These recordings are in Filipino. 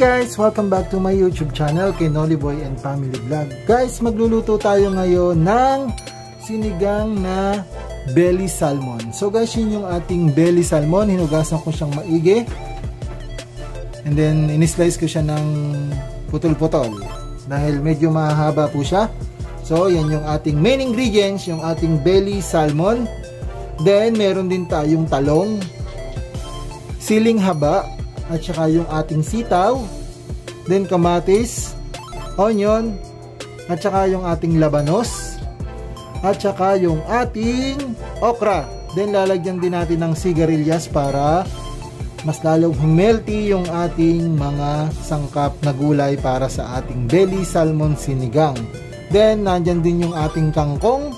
guys! Welcome back to my YouTube channel kay Noliboy and Family Vlog. Guys, magluluto tayo ngayon ng sinigang na belly salmon. So guys, yun yung ating belly salmon. Hinugasan ko siyang maigi. And then, in-slice ko siya ng putol-putol. Dahil medyo mahaba po siya. So, yan yung ating main ingredients, yung ating belly salmon. Then, meron din tayong talong, siling haba, at saka yung ating sitaw, then kamatis, onion, at saka yung ating labanos, at saka yung ating okra. Then lalagyan din natin ng sigarilyas para mas lalong humelty yung ating mga sangkap na gulay para sa ating belly salmon sinigang. Then nandyan din yung ating kangkong,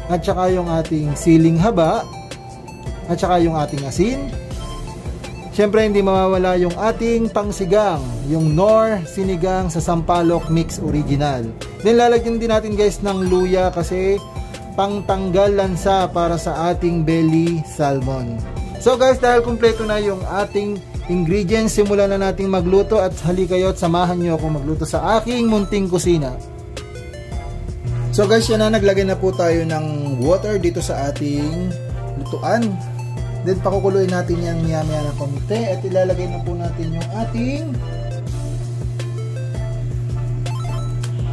at saka yung ating siling haba, at saka yung ating asin. Siyempre, hindi mawawala yung ating pangsigang, yung Knorr sinigang sa Sampalok Mix Original. Then, lalagyan din natin guys ng luya kasi pangtanggal lansa para sa ating belly salmon. So guys, dahil kumpleto na yung ating ingredients, simulan na nating magluto at halika kayo at samahan nyo ako magluto sa aking munting kusina. So guys, yan na, naglagay na po tayo ng water dito sa ating lutuan. Then pakukuluin natin yan maya-maya na konti at ilalagay na po natin yung ating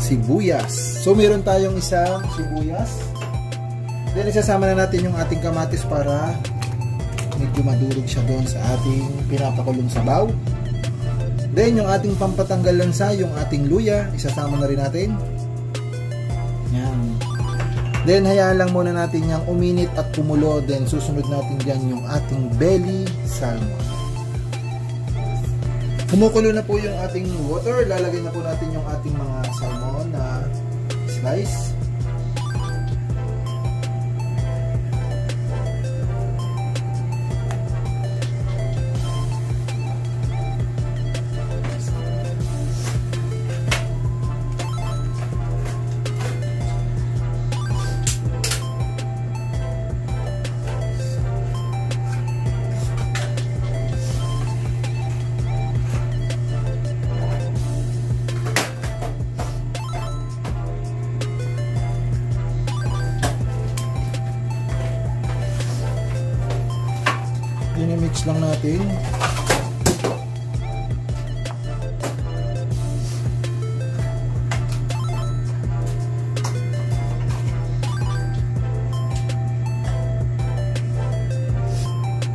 sibuyas. So meron tayong isang sibuyas. Then isasama na natin yung ating kamatis para medyo madurog siya doon sa ating pinapakulong sabaw. Then yung ating pampatanggal lansa, yung ating luya, isasama na rin natin. Yan. Then, hayaan lang muna natin yung uminit at kumulo. Then, susunod natin dyan yung ating belly salmon. Kumukulo na po yung ating water. Lalagay na po natin yung ating mga salmon na slice. I-mix lang natin.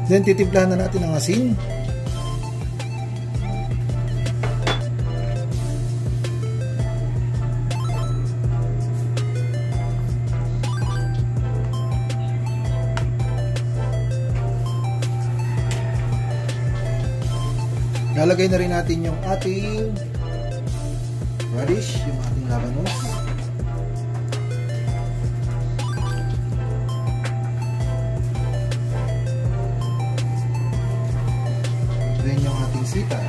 Then titimplahan na natin ang asin. Lalagay na rin natin yung ating radish, yung ating labanos. Then yung ating sitaw.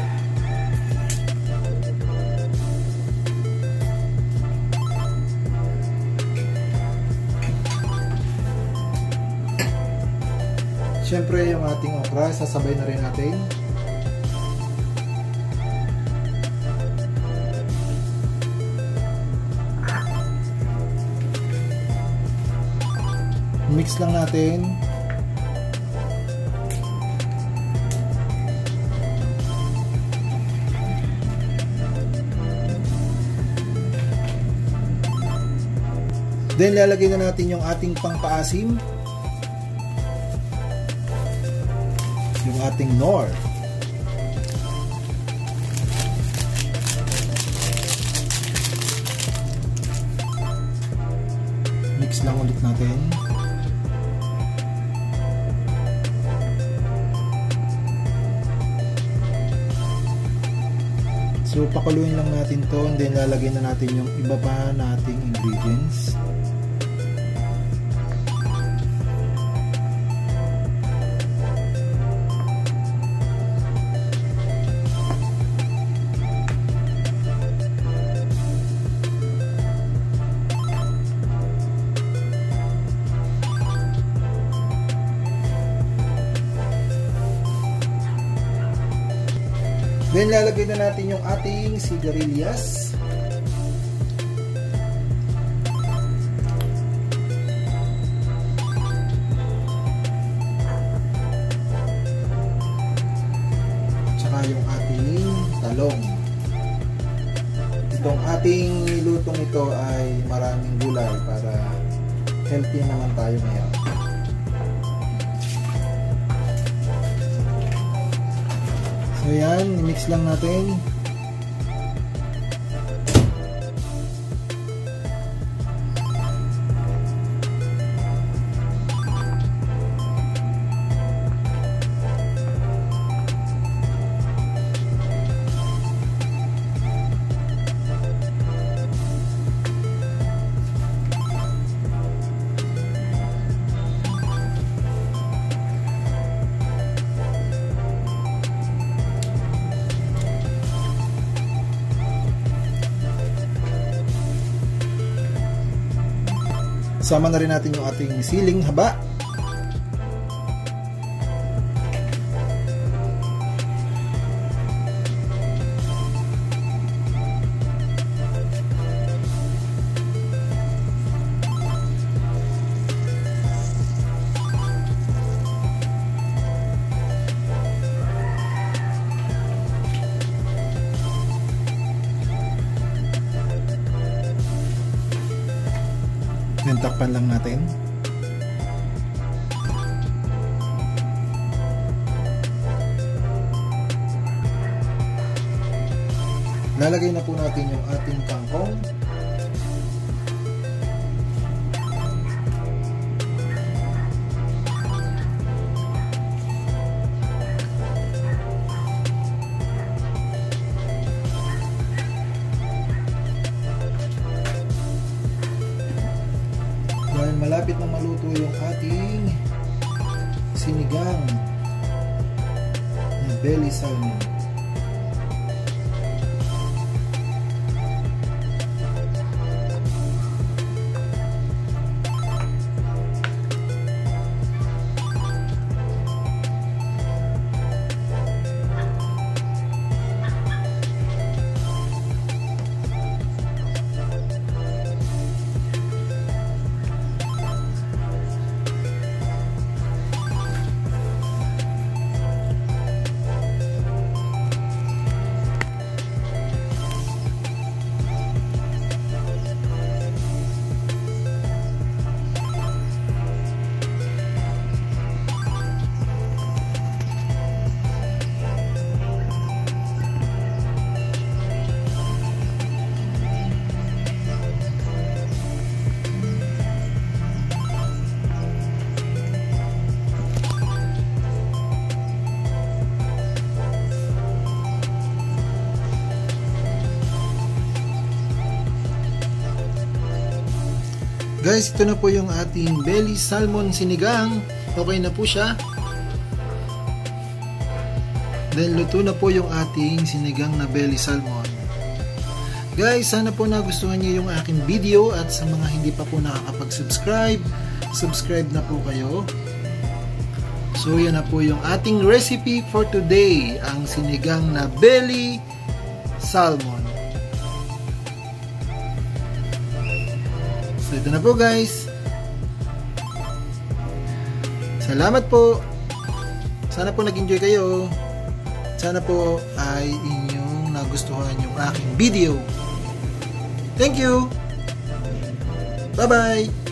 Siyempre yung ating okra, sasabay na rin natin. Mix lang natin. Then lalagay na natin yung ating pangpaasim. Yung ating Knorr. Mix lang ulit natin. So, pakuluin lang natin to, and then lalagay na natin yung iba pa nating ingredients. Then lalagay na natin yung ating sigarilyas. Tsaka yung ating talong. Itong ating lutong ito ay maraming gulay para healthy naman tayo ngayon. So yan, mix lang natin. Sama na rin natin yung ating siling haba. Then takpan lang natin. Lalagay na po natin yung ating kangkong. Dahil malapit na maluto yung ating sinigang na belly salmon. Guys, ito na po yung ating belly salmon sinigang. Okay na po siya. Then luto na po yung ating sinigang na belly salmon. Guys, sana po nagustuhan niyo yung aking video, at sa mga hindi pa po nakakapag-subscribe, subscribe na po kayo. So yan na po yung ating recipe for today, ang sinigang na belly salmon. So ito na po guys. Salamat po. Sana po nag-enjoy kayo. Sana po ay inyong nagustuhan yung aking video. Thank you. Bye-bye.